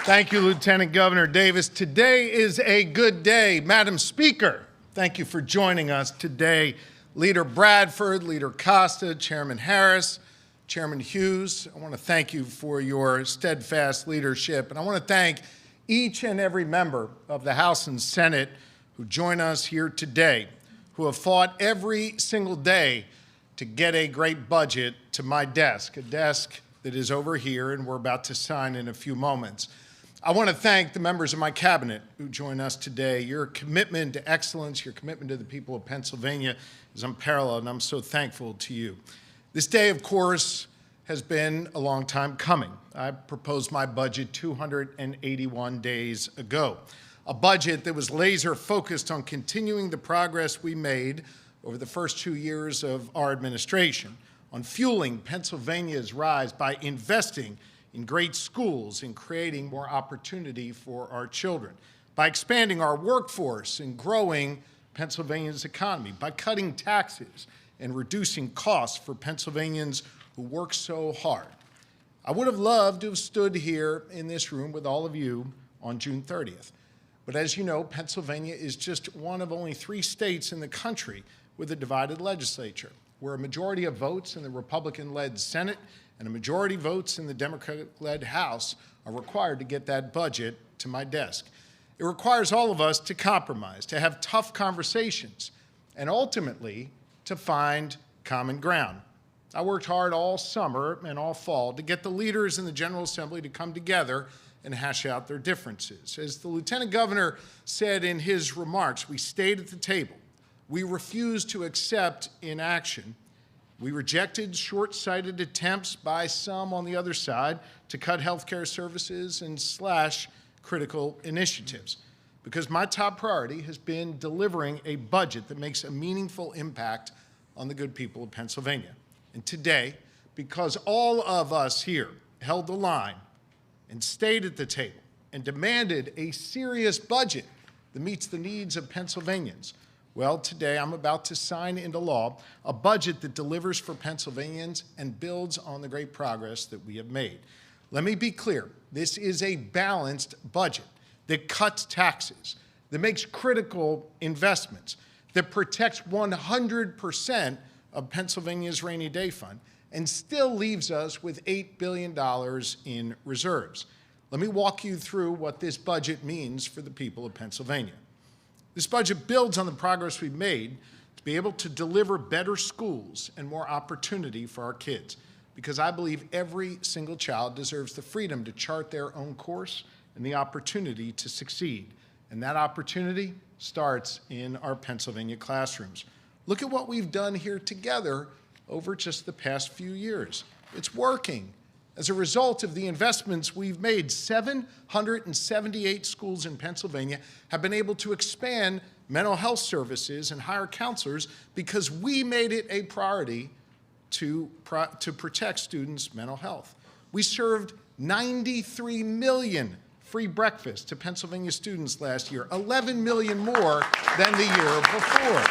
Thank you, Lieutenant Governor Davis. Today is a good day. Madam Speaker, thank you for joining us today. Leader Bradford, Leader Costa, Chairman Harris, Chairman Hughes, I want to thank you for your steadfast leadership. And I want to thank each and every member of the House and Senate who join us here today, who have fought every single day to get a great budget to my desk, a desk that is over here and we're about to sign in a few moments. I want to thank the members of my cabinet who join us today. Your commitment to excellence, your commitment to the people of Pennsylvania is unparalleled, and I'm so thankful to you. This day, of course, has been a long time coming. I proposed my budget 281 days ago, a budget that was laser focused on continuing the progress we made over the first 2 years of our administration, on fueling Pennsylvania's rise by investing in great schools and creating more opportunity for our children, by expanding our workforce and growing Pennsylvania's economy, by cutting taxes and reducing costs for Pennsylvanians who work so hard. I would have loved to have stood here in this room with all of you on June 30th. But as you know, Pennsylvania is just one of only 3 states in the country with a divided legislature, where a majority of votes in the Republican-led Senate and a majority votes in the Democratic-led House are required to get that budget to my desk. It requires all of us to compromise, to have tough conversations, and ultimately to find common ground. I worked hard all summer and all fall to get the leaders in the General Assembly to come together and hash out their differences. As the Lieutenant Governor said in his remarks, we stayed at the table. We refused to accept inaction. We rejected short-sighted attempts by some on the other side to cut healthcare services and slash critical initiatives, because my top priority has been delivering a budget that makes a meaningful impact on the good people of Pennsylvania. And today, because all of us here held the line and stayed at the table and demanded a serious budget that meets the needs of Pennsylvanians, well, today I'm about to sign into law a budget that delivers for Pennsylvanians and builds on the great progress that we have made. Let me be clear, this is a balanced budget that cuts taxes, that makes critical investments, that protects 100% of Pennsylvania's rainy day fund, and still leaves us with $8 billion in reserves. Let me walk you through what this budget means for the people of Pennsylvania. This budget builds on the progress we've made to be able to deliver better schools and more opportunity for our kids, because I believe every single child deserves the freedom to chart their own course and the opportunity to succeed. And that opportunity starts in our Pennsylvania classrooms. Look at what we've done here together over just the past few years. It's working. As a result of the investments we've made, 778 schools in Pennsylvania have been able to expand mental health services and hire counselors because we made it a priority to protect students' mental health. We served 93 million free breakfasts to Pennsylvania students last year, 11 million more than the year before.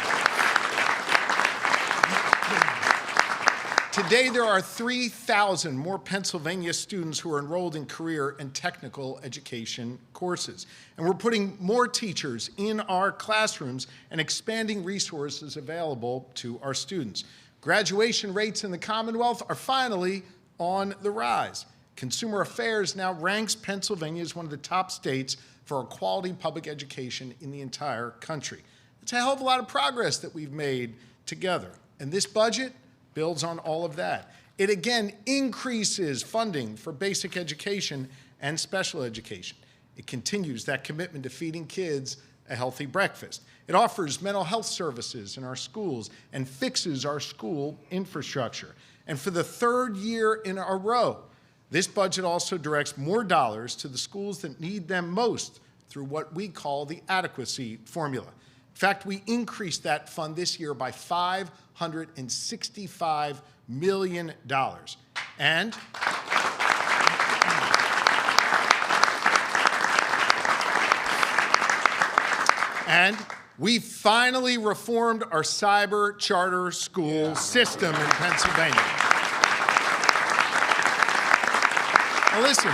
Today, there are 3,000 more Pennsylvania students who are enrolled in career and technical education courses. And we're putting more teachers in our classrooms and expanding resources available to our students. Graduation rates in the Commonwealth are finally on the rise. Consumer Affairs now ranks Pennsylvania as one of the top states for a quality public education in the entire country. It's a hell of a lot of progress that we've made together. And this budget builds on all of that. It again increases funding for basic education and special education. It continues that commitment to feeding kids a healthy breakfast. It offers mental health services in our schools and fixes our school infrastructure. And for the 3rd year in a row, this budget also directs more dollars to the schools that need them most through what we call the adequacy formula. In fact, we increased that fund this year by $565 million. And we finally reformed our cyber charter school system in Pennsylvania. Now listen,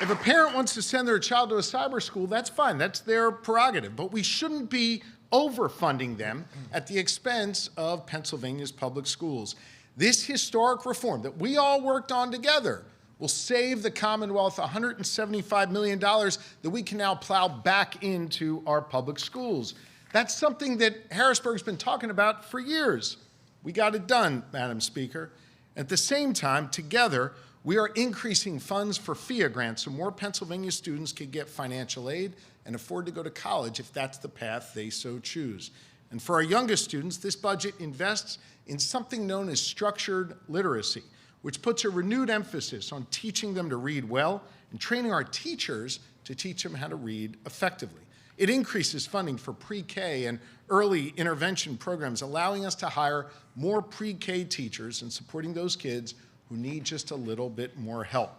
If a parent wants to send their child to a cyber school, that's fine. That's their prerogative. But we shouldn't be overfunding them at the expense of Pennsylvania's public schools. This historic reform that we all worked on together will save the Commonwealth $175 million that we can now plow back into our public schools. That's something that Harrisburg's been talking about for years. We got it done, Madam Speaker. At the same time, together, we are increasing funds for FIA grants so more Pennsylvania students can get financial aid and afford to go to college if that's the path they so choose. And for our youngest students, this budget invests in something known as structured literacy, which puts a renewed emphasis on teaching them to read well and training our teachers to teach them how to read effectively. It increases funding for pre-K and early intervention programs, allowing us to hire more pre-K teachers and supporting those kids who need just a little bit more help.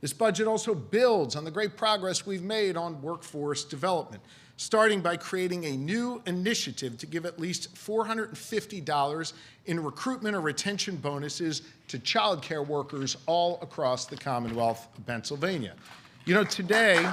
This budget also builds on the great progress we've made on workforce development, starting by creating a new initiative to give at least $450 in recruitment or retention bonuses to child care workers all across the Commonwealth of Pennsylvania. You know, today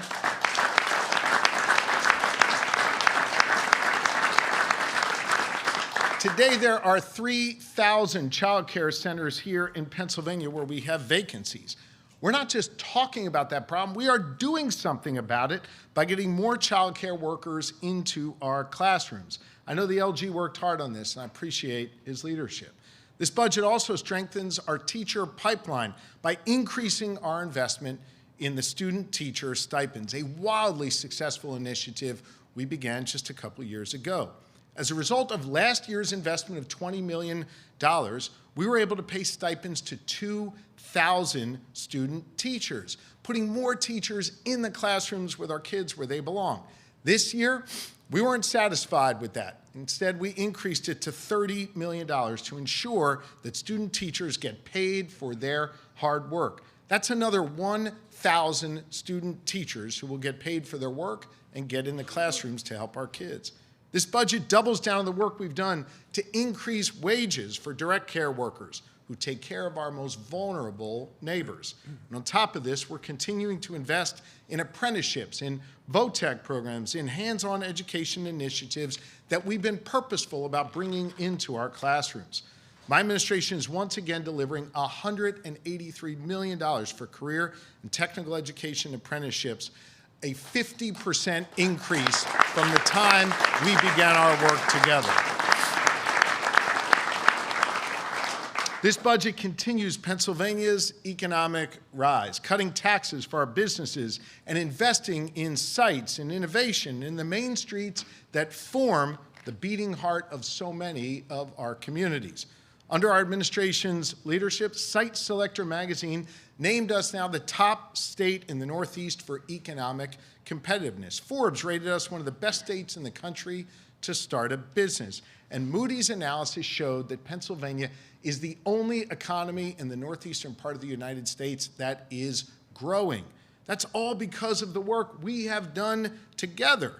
there are 3,000 child care centers here in Pennsylvania where we have vacancies. We're not just talking about that problem, we are doing something about it by getting more child care workers into our classrooms. I know the LG worked hard on this, and I appreciate his leadership. This budget also strengthens our teacher pipeline by increasing our investment in the student-teacher stipends, a wildly successful initiative we began just a couple years ago. As a result of last year's investment of $20 million, we were able to pay stipends to 2,000 student teachers, putting more teachers in the classrooms with our kids where they belong. This year, we weren't satisfied with that. Instead, we increased it to $30 million to ensure that student teachers get paid for their hard work. That's another 1,000 student teachers who will get paid for their work and get in the classrooms to help our kids. This budget doubles down on the work we've done to increase wages for direct care workers who take care of our most vulnerable neighbors. And on top of this, we're continuing to invest in apprenticeships, in VOTEC programs, in hands-on education initiatives that we've been purposeful about bringing into our classrooms. My administration is once again delivering $183 million for career and technical education apprenticeships, a 50% increase from the time we began our work together. This budget continues Pennsylvania's economic rise, cutting taxes for our businesses and investing in sites and innovation in the main streets that form the beating heart of so many of our communities. Under our administration's leadership, Site Selector magazine named us now the top state in the Northeast for economic competitiveness. Forbes rated us one of the best states in the country to start a business. And Moody's analysis showed that Pennsylvania is the only economy in the northeastern part of the United States that is growing. That's all because of the work we have done together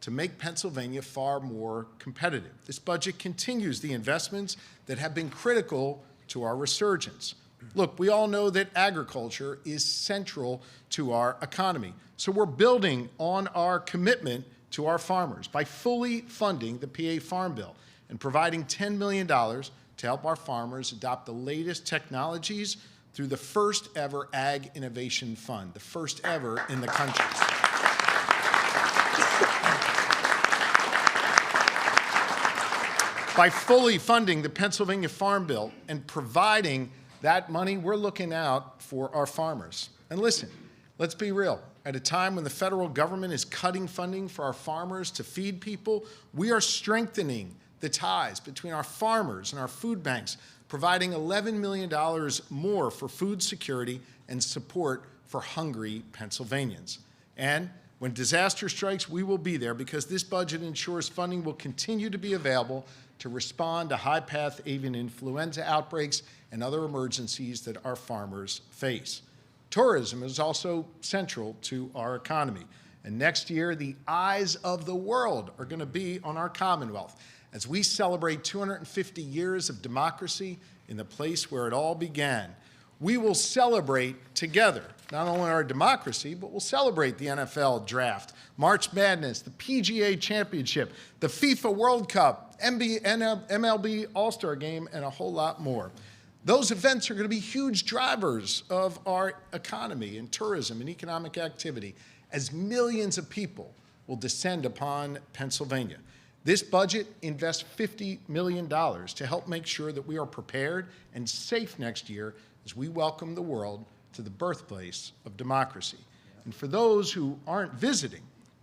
to make Pennsylvania far more competitive. This budget continues the investments that have been critical to our resurgence. Look, we all know that agriculture is central to our economy, so we're building on our commitment to our farmers by fully funding the PA Farm Bill and providing $10 million to help our farmers adopt the latest technologies through the first ever Ag Innovation Fund, the first ever in the country. By fully funding the Pennsylvania Farm Bill and providing that money, we're looking out for our farmers. And listen, let's be real. At a time when the federal government is cutting funding for our farmers to feed people, we are strengthening the ties between our farmers and our food banks, providing $11 million more for food security and support for hungry Pennsylvanians. And when disaster strikes, we will be there because this budget ensures funding will continue to be available to respond to high-path avian influenza outbreaks and other emergencies that our farmers face. Tourism is also central to our economy. And next year, the eyes of the world are going to be on our Commonwealth as we celebrate 250 years of democracy in the place where it all began. We will celebrate together not only our democracy, but we'll celebrate the NFL draft, March Madness, the PGA Championship, the FIFA World Cup, MLB All-Star Game, and a whole lot more. Those events are going to be huge drivers of our economy and tourism and economic activity as millions of people will descend upon Pennsylvania. This budget invests $50 million to help make sure that we are prepared and safe next year as we welcome the world to the birthplace of democracy. And for those who aren't visiting,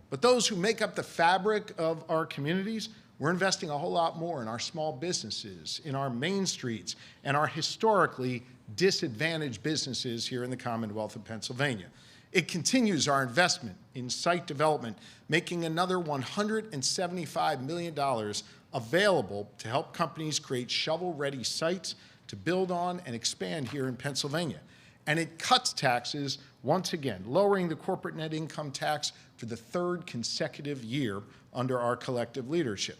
but those who make up the fabric of our communities, we're investing a whole lot more in our small businesses, in our main streets, and our historically disadvantaged businesses here in the Commonwealth of Pennsylvania. It continues our investment in site development, making another $175 million available to help companies create shovel-ready sites to build on and expand here in Pennsylvania. And it cuts taxes once again, lowering the corporate net income tax for the third consecutive year under our collective leadership.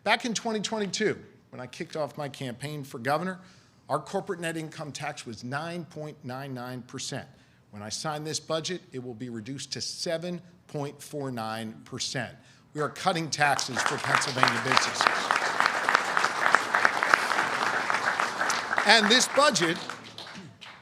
Back in 2022, when I kicked off my campaign for governor, our corporate net income tax was 9.99%. When I sign this budget, it will be reduced to 7.49%. We are cutting taxes for Pennsylvania businesses. And this budget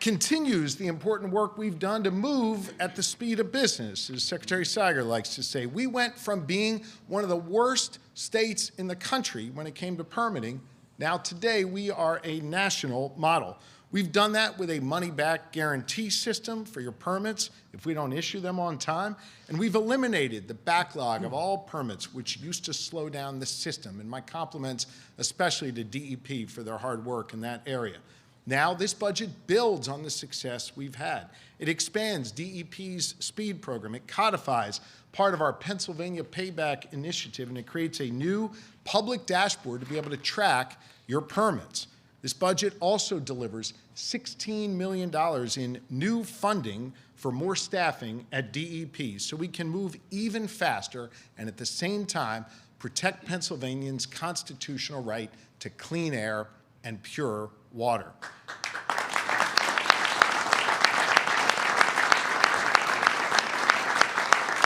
continues the important work we've done to move at the speed of business. As Secretary Siger likes to say, we went from being one of the worst states in the country when it came to permitting. Now today we are a national model. We've done that with a money-back guarantee system for your permits if we don't issue them on time. And we've eliminated the backlog of all permits, which used to slow down the system. And my compliments especially to DEP for their hard work in that area. Now this budget builds on the success we've had. It expands DEP's speed program. It codifies part of our Pennsylvania Payback Initiative, and it creates a new public dashboard to be able to track your permits. This budget also delivers $16 million in new funding for more staffing at DEP so we can move even faster and at the same time protect Pennsylvanians' constitutional right to clean air and pure water.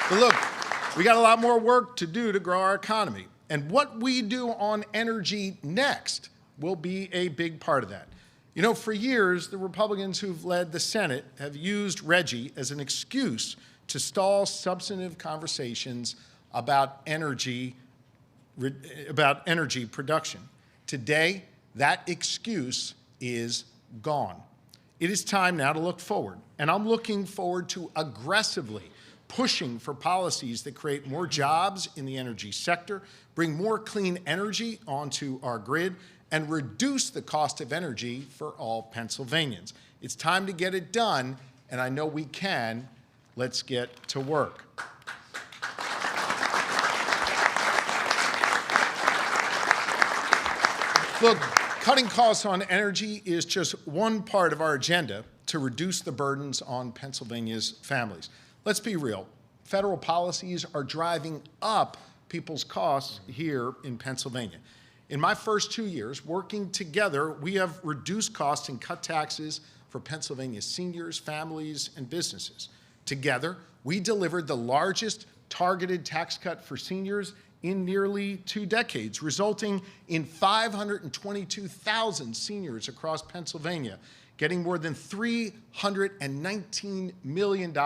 But look, we got a lot more work to do to grow our economy. And what we do on energy next will be a big part of that. You know, for years, the Republicans who've led the Senate have used Reggie as an excuse to stall substantive conversations about energy production. Today, that excuse is gone. It is time now to look forward, and I'm looking forward to aggressively pushing for policies that create more jobs in the energy sector, bring more clean energy onto our grid, and reduce the cost of energy for all Pennsylvanians. It's time to get it done, and I know we can. Let's get to work. Look, cutting costs on energy is just one part of our agenda to reduce the burdens on Pennsylvania's families. Let's be real. Federal policies are driving up people's costs here in Pennsylvania. In my first 2 years, working together, we have reduced costs and cut taxes for Pennsylvania's seniors, families, and businesses. Together, we delivered the largest targeted tax cut for seniors in nearly 2 decades, resulting in 522,000 seniors across Pennsylvania getting more than $319 million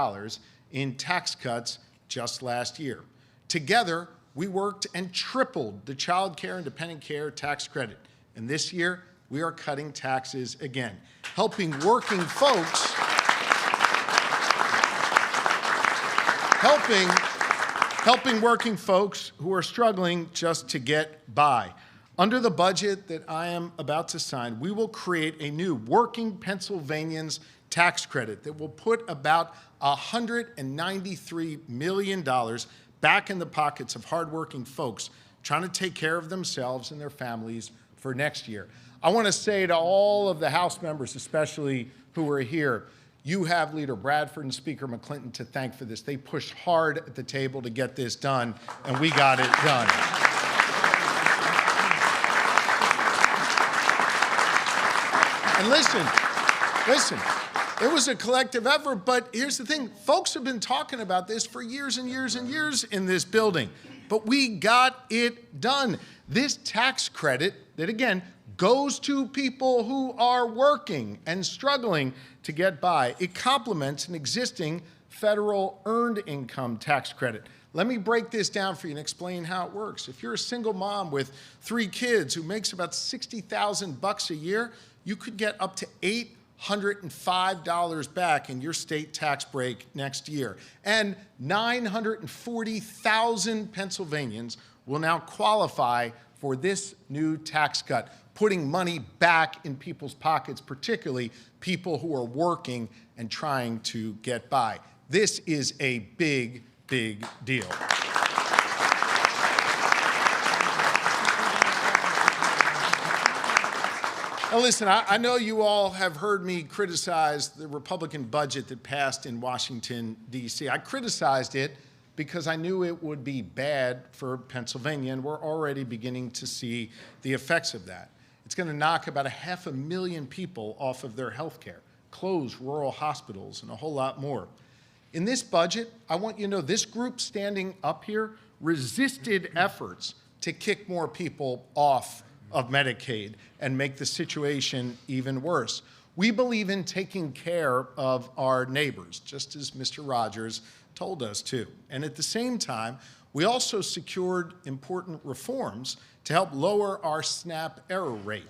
in tax cuts just last year. Together, we worked and tripled the child care and dependent care tax credit. And this year, we are cutting taxes again, helping working folks, helping working folks who are struggling just to get by. Under the budget that I am about to sign, we will create a new Working Pennsylvanians tax credit that will put about $193 million back in the pockets of hardworking folks trying to take care of themselves and their families for next year. I want to say to all of the House members, especially who are here, you have Leader Bradford and Speaker McClinton to thank for this. They pushed hard at the table to get this done, and we got it done. And listen, It was a collective effort, but here's the thing. Folks have been talking about this for years and years and years in this building, but we got it done. This tax credit that, again, goes to people who are working and struggling to get by. It complements an existing federal earned income tax credit. Let me break this down for you and explain how it works. If you're a single mom with 3 kids who makes about $60,000 a year, you could get up to $805 back in your state tax break next year. And 940,000 Pennsylvanians will now qualify for this new tax cut, putting money back in people's pockets, particularly people who are working and trying to get by. This is a big, big deal. Now listen, I know you all have heard me criticize the Republican budget that passed in Washington, D.C. I criticized it because I knew it would be bad for Pennsylvania, and we're already beginning to see the effects of that. It's going to knock about 500,000 people off of their health care, close rural hospitals, and a whole lot more. In this budget, I want you to know this group standing up here resisted efforts to kick more people off of Medicaid and make the situation even worse. We believe in taking care of our neighbors, just as Mr. Rogers told us to. And at the same time, we also secured important reforms to help lower our SNAP error rate.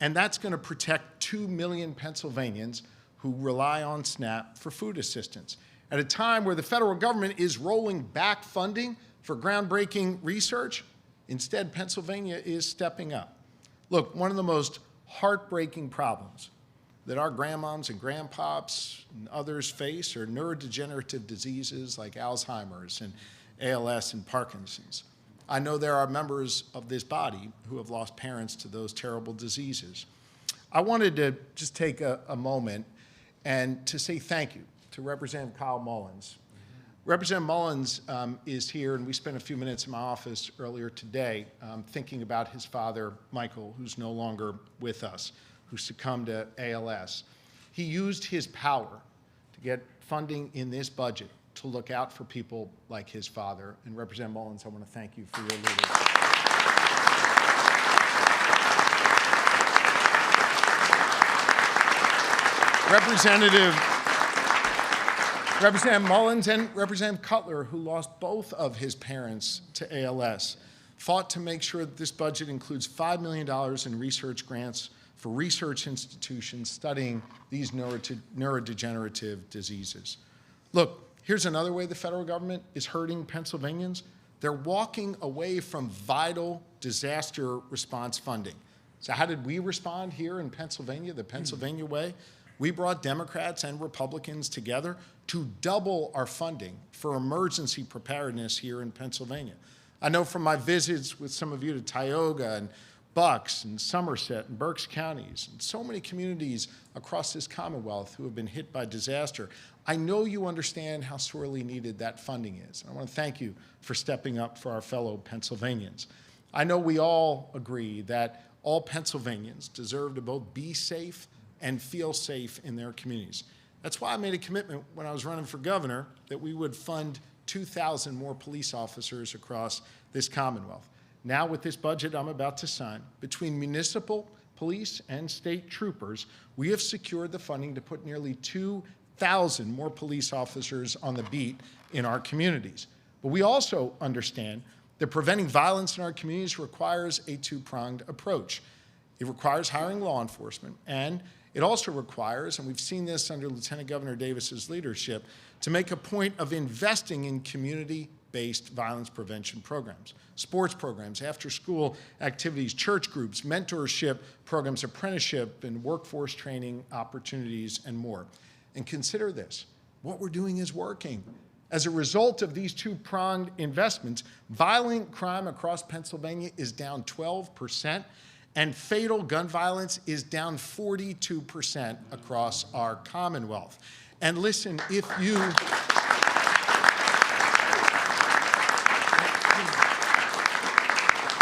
And that's going to protect 2 million Pennsylvanians who rely on SNAP for food assistance. At a time where the federal government is rolling back funding for groundbreaking research, instead Pennsylvania is stepping up. Look, one of the most heartbreaking problems that our grandmoms and grandpops and others face are neurodegenerative diseases like Alzheimer's and ALS and Parkinson's. I know there are members of this body who have lost parents to those terrible diseases. I wanted to just take a moment and to say thank you to Representative Kyle Mullins. Representative Mullins is here, and we spent a few minutes in my office earlier today thinking about his father, Michael, who's no longer with us, who succumbed to ALS. He used his power to get funding in this budget to look out for people like his father. And Representative Mullins, I want to thank you for your leadership. Representative Mullins and Representative Cutler, who lost both of his parents to ALS, fought to make sure that this budget includes $5 million in research grants for research institutions studying these neurodegenerative diseases. Look, here's another way the federal government is hurting Pennsylvanians. They're walking away from vital disaster response funding. So how did we respond here in Pennsylvania, the Pennsylvania way? We brought Democrats and Republicans together to double our funding for emergency preparedness here in Pennsylvania. I know from my visits with some of you to Tioga and Bucks and Somerset and Berks counties and so many communities across this Commonwealth who have been hit by disaster, I know you understand how sorely needed that funding is. And I want to thank you for stepping up for our fellow Pennsylvanians. I know we all agree that all Pennsylvanians deserve to both be safe and feel safe in their communities. That's why I made a commitment when I was running for governor that we would fund 2,000 more police officers across this Commonwealth. Now with this budget I'm about to sign, between municipal police and state troopers, we have secured the funding to put nearly 2,000 more police officers on the beat in our communities. But we also understand that preventing violence in our communities requires a two-pronged approach. It requires hiring law enforcement, and it also requires, and we've seen this under Lieutenant Governor Davis's leadership, to make a point of investing in community-based violence prevention programs, sports programs, after-school activities, church groups, mentorship programs, apprenticeship and workforce training opportunities, and more. And consider this, what we're doing is working. As a result of these two-pronged investments, violent crime across Pennsylvania is down 12%, and fatal gun violence is down 42% across our Commonwealth. And listen, if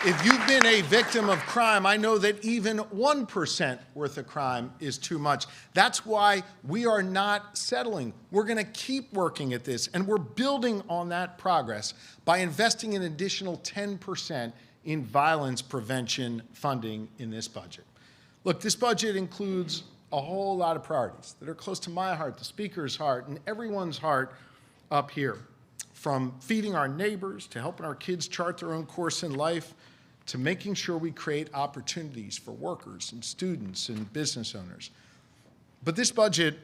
If you've been a victim of crime, I know that even 1% worth of crime is too much. That's why we are not settling. We're going to keep working at this, and we're building on that progress by investing an additional 10% in violence prevention funding in this budget. Look, this budget includes a whole lot of priorities that are close to my heart, the Speaker's heart, and everyone's heart up here. From feeding our neighbors, to helping our kids chart their own course in life, to making sure we create opportunities for workers and students and business owners. But this budget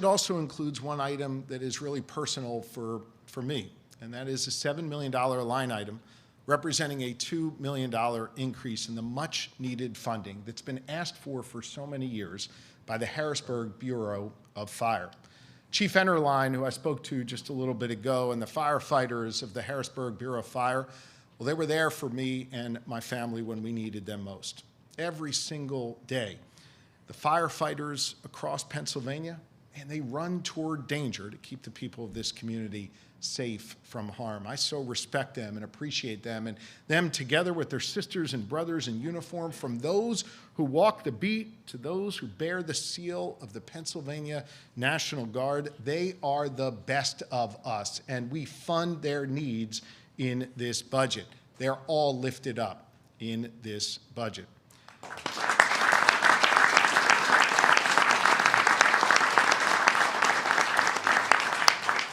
also includes one item that is really personal for me, and that is a $7 million line item representing a $2 million increase in the much-needed funding that's been asked for so many years by the Harrisburg Bureau of Fire. Chief Enterline, who I spoke to just a little bit ago, and the firefighters of the Harrisburg Bureau of Fire, well, they were there for me and my family when we needed them most. Every single day, the firefighters across Pennsylvania, and they run toward danger to keep the people of this community safe from harm. I so respect them and appreciate them, and them together with their sisters and brothers in uniform, from those who walk the beat to those who bear the seal of the Pennsylvania National Guard. They are the best of us, and we fund their needs in this budget. They're all lifted up in this budget.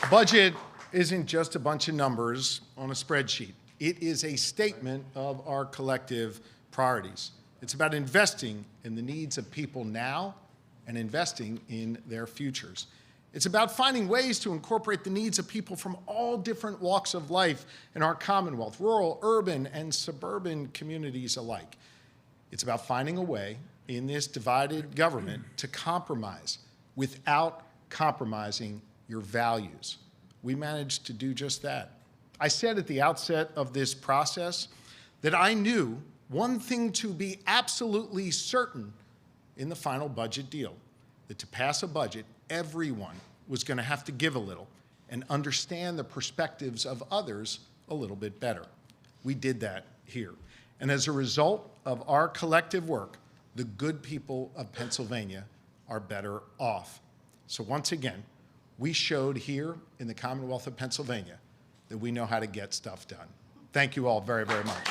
Budget isn't just a bunch of numbers on a spreadsheet. It is a statement of our collective priorities. It's about investing in the needs of people now and investing in their futures. It's about finding ways to incorporate the needs of people from all different walks of life in our Commonwealth, rural, urban, and suburban communities alike. It's about finding a way in this divided government to compromise without compromising your values. We managed to do just that. I said at the outset of this process that I knew one thing to be absolutely certain in the final budget deal, that to pass a budget, everyone was going to have to give a little and understand the perspectives of others a little bit better. We did that here. And as a result of our collective work, the good people of Pennsylvania are better off. So once again, we showed here in the Commonwealth of Pennsylvania that we know how to get stuff done. Thank you all very, very much.